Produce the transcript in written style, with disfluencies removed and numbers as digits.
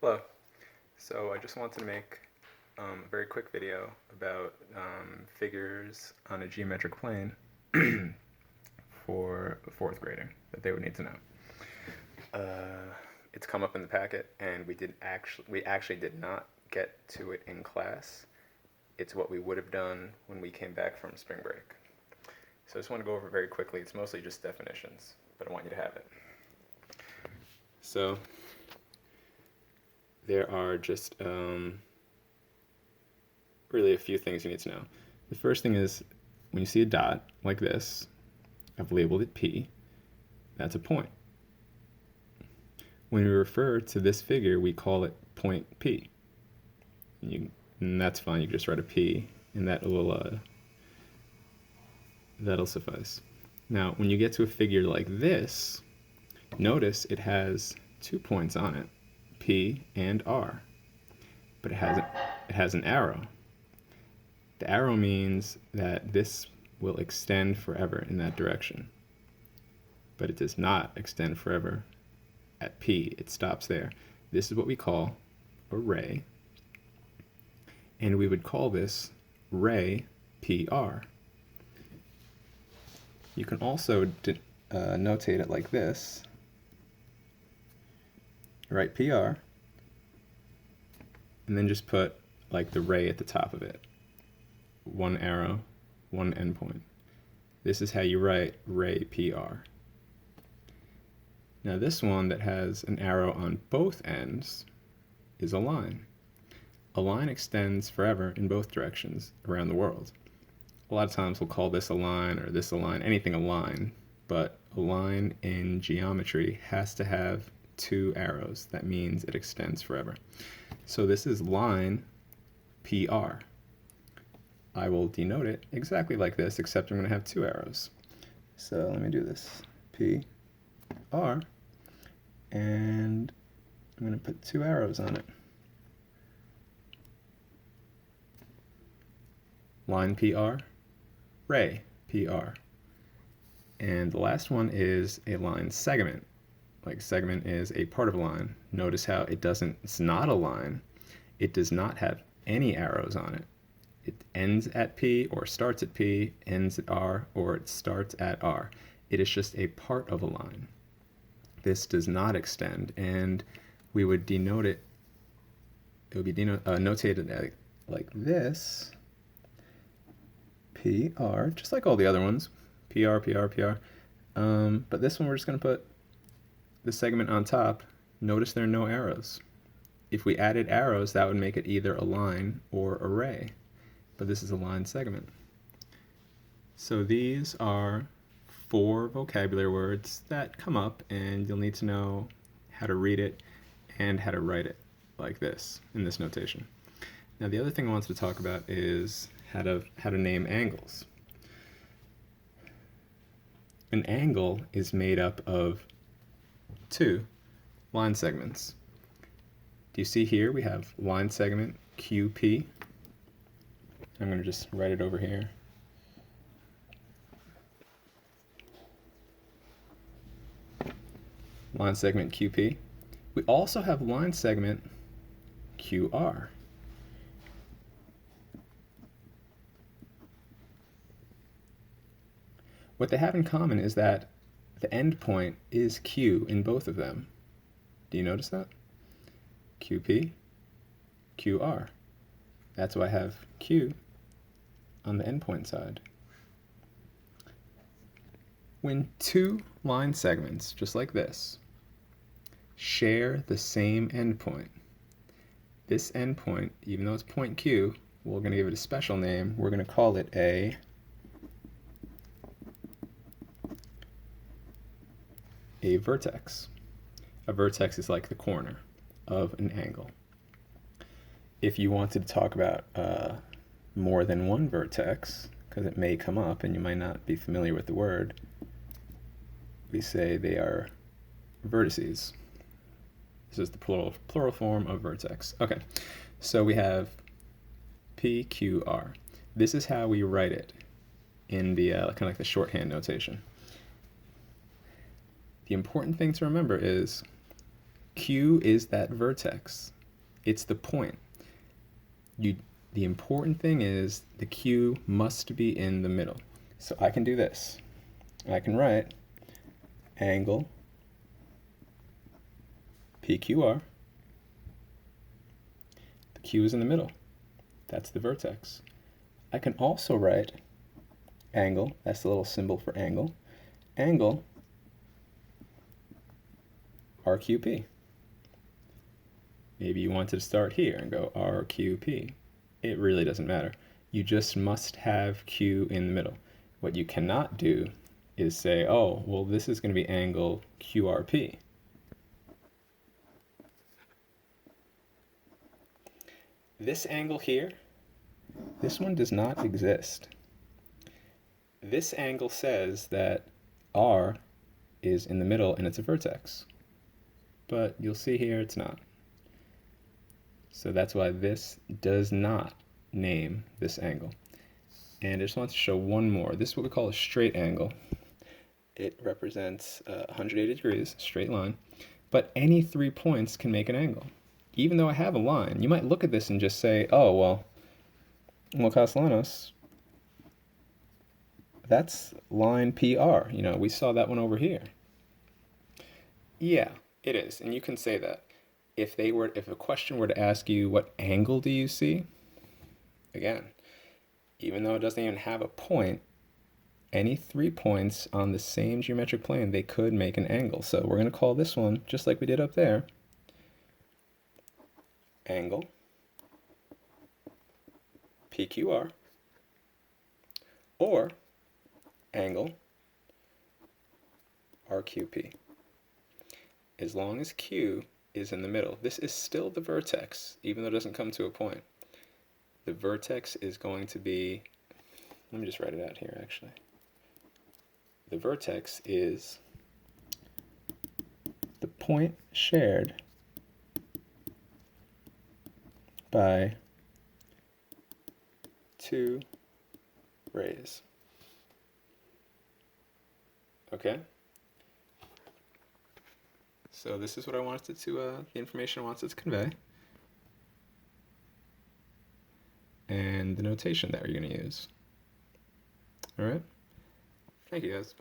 Hello. So I just wanted to make a very quick video about figures on a geometric plane for a fourth grader that they would need to know. It's come up in the packet, and we actually did not get to it in class. It's what we would have done when we came back from spring break. So I just want to go over it very quickly. It's mostly just definitions, but I want you to have it. So there are just really a few things you need to know. The first thing is when you see a dot like this, I've labeled it P, that's a point. When we refer to this figure, we call it point P. And that's fine, you can just write a P, and that'll suffice. Now, when you get to a figure like this, notice it has 2 points on it, P and R, but it has an arrow. The arrow means that this will extend forever in that direction, but it does not extend forever at P. It stops there. This is what we call a ray, and we would call this ray PR. You can also notate it like this. Write PR, and then just put like the ray at the top of it. One arrow, one endpoint. This is how you write ray PR. Now this one that has an arrow on both ends is a line. A line extends forever in both directions around the world. A lot of times we'll call this a line or this a line, anything a line, but a line in geometry has to have 2 arrows. That means it extends forever. So this is line PR. I will denote it exactly like this, except I'm going to have 2 arrows. So let me do this. P, R, and I'm going to put 2 arrows on it. Line PR, ray PR. And the last one is a line segment. Like segment is a part of a line. Notice how it's not a line. It does not have any arrows on it. It ends at P or starts at P, ends at R, or it starts at R. It is just a part of a line. This does not extend, and we would denote it. It would be notated like this. PR, just like all the other ones. PR, PR, PR. But this one we're just going to put the segment on top. Notice there are no arrows. If we added arrows, that would make it either a line or a ray. But this is a line segment. So these are 4 vocabulary words that come up, and you'll need to know how to read it and how to write it like this, in this notation. Now the other thing I wanted to talk about is how to name angles. An angle is made up of 2 line segments. Do you see here we have line segment QP? I'm going to just write it over here. Line segment QP. We also have line segment QR. What they have in common is that the endpoint is Q in both of them. Do you notice that? QP, QR. That's why I have Q on the endpoint side. When 2 line segments, just like this, share the same endpoint, this endpoint, even though it's point Q, we're going to give it a special name. We're going to call it a vertex. A vertex is like the corner of an angle. If you wanted to talk about more than one vertex, because it may come up and you might not be familiar with the word, we say they are vertices. This is the plural form of vertex. Okay, so we have PQR. This is how we write it in the kind of like the shorthand notation. The important thing to remember is Q is that vertex. It's the point. The important thing is the Q must be in the middle. So I can do this. I can write angle PQR. The Q is in the middle. That's the vertex. I can also write angle, that's the little symbol for angle, angle RQP. Maybe you wanted to start here and go RQP. It really doesn't matter. You just must have Q in the middle. What you cannot do is say, oh, well, this is going to be angle QRP. This angle here, this one does not exist. This angle says that R is in the middle and it's a vertex. But you'll see here it's not. So that's why this does not name this angle. And I just want to show one more. This is what we call a straight angle. It represents 180 degrees, straight line, but any 3 points can make an angle. Even though I have a line, you might look at this and just say, oh, well, Castellanos, that's line PR. You know, we saw that one over here. Yeah, it is, and you can say that. If a question were to ask you what angle do you see, again, even though it doesn't even have a point, any 3 points on the same geometric plane, they could make an angle. So we're going to call this one, just like we did up there, angle PQR, or angle RQP. As long as Q is in the middle, this is still the vertex, even though it doesn't come to a point. The vertex is going to be, let me just write it out here actually. The vertex is the point shared by 2 rays. Okay? So this is what I wanted to, the information I wanted to convey. And the notation that we're going to use. All right? Thank you, guys.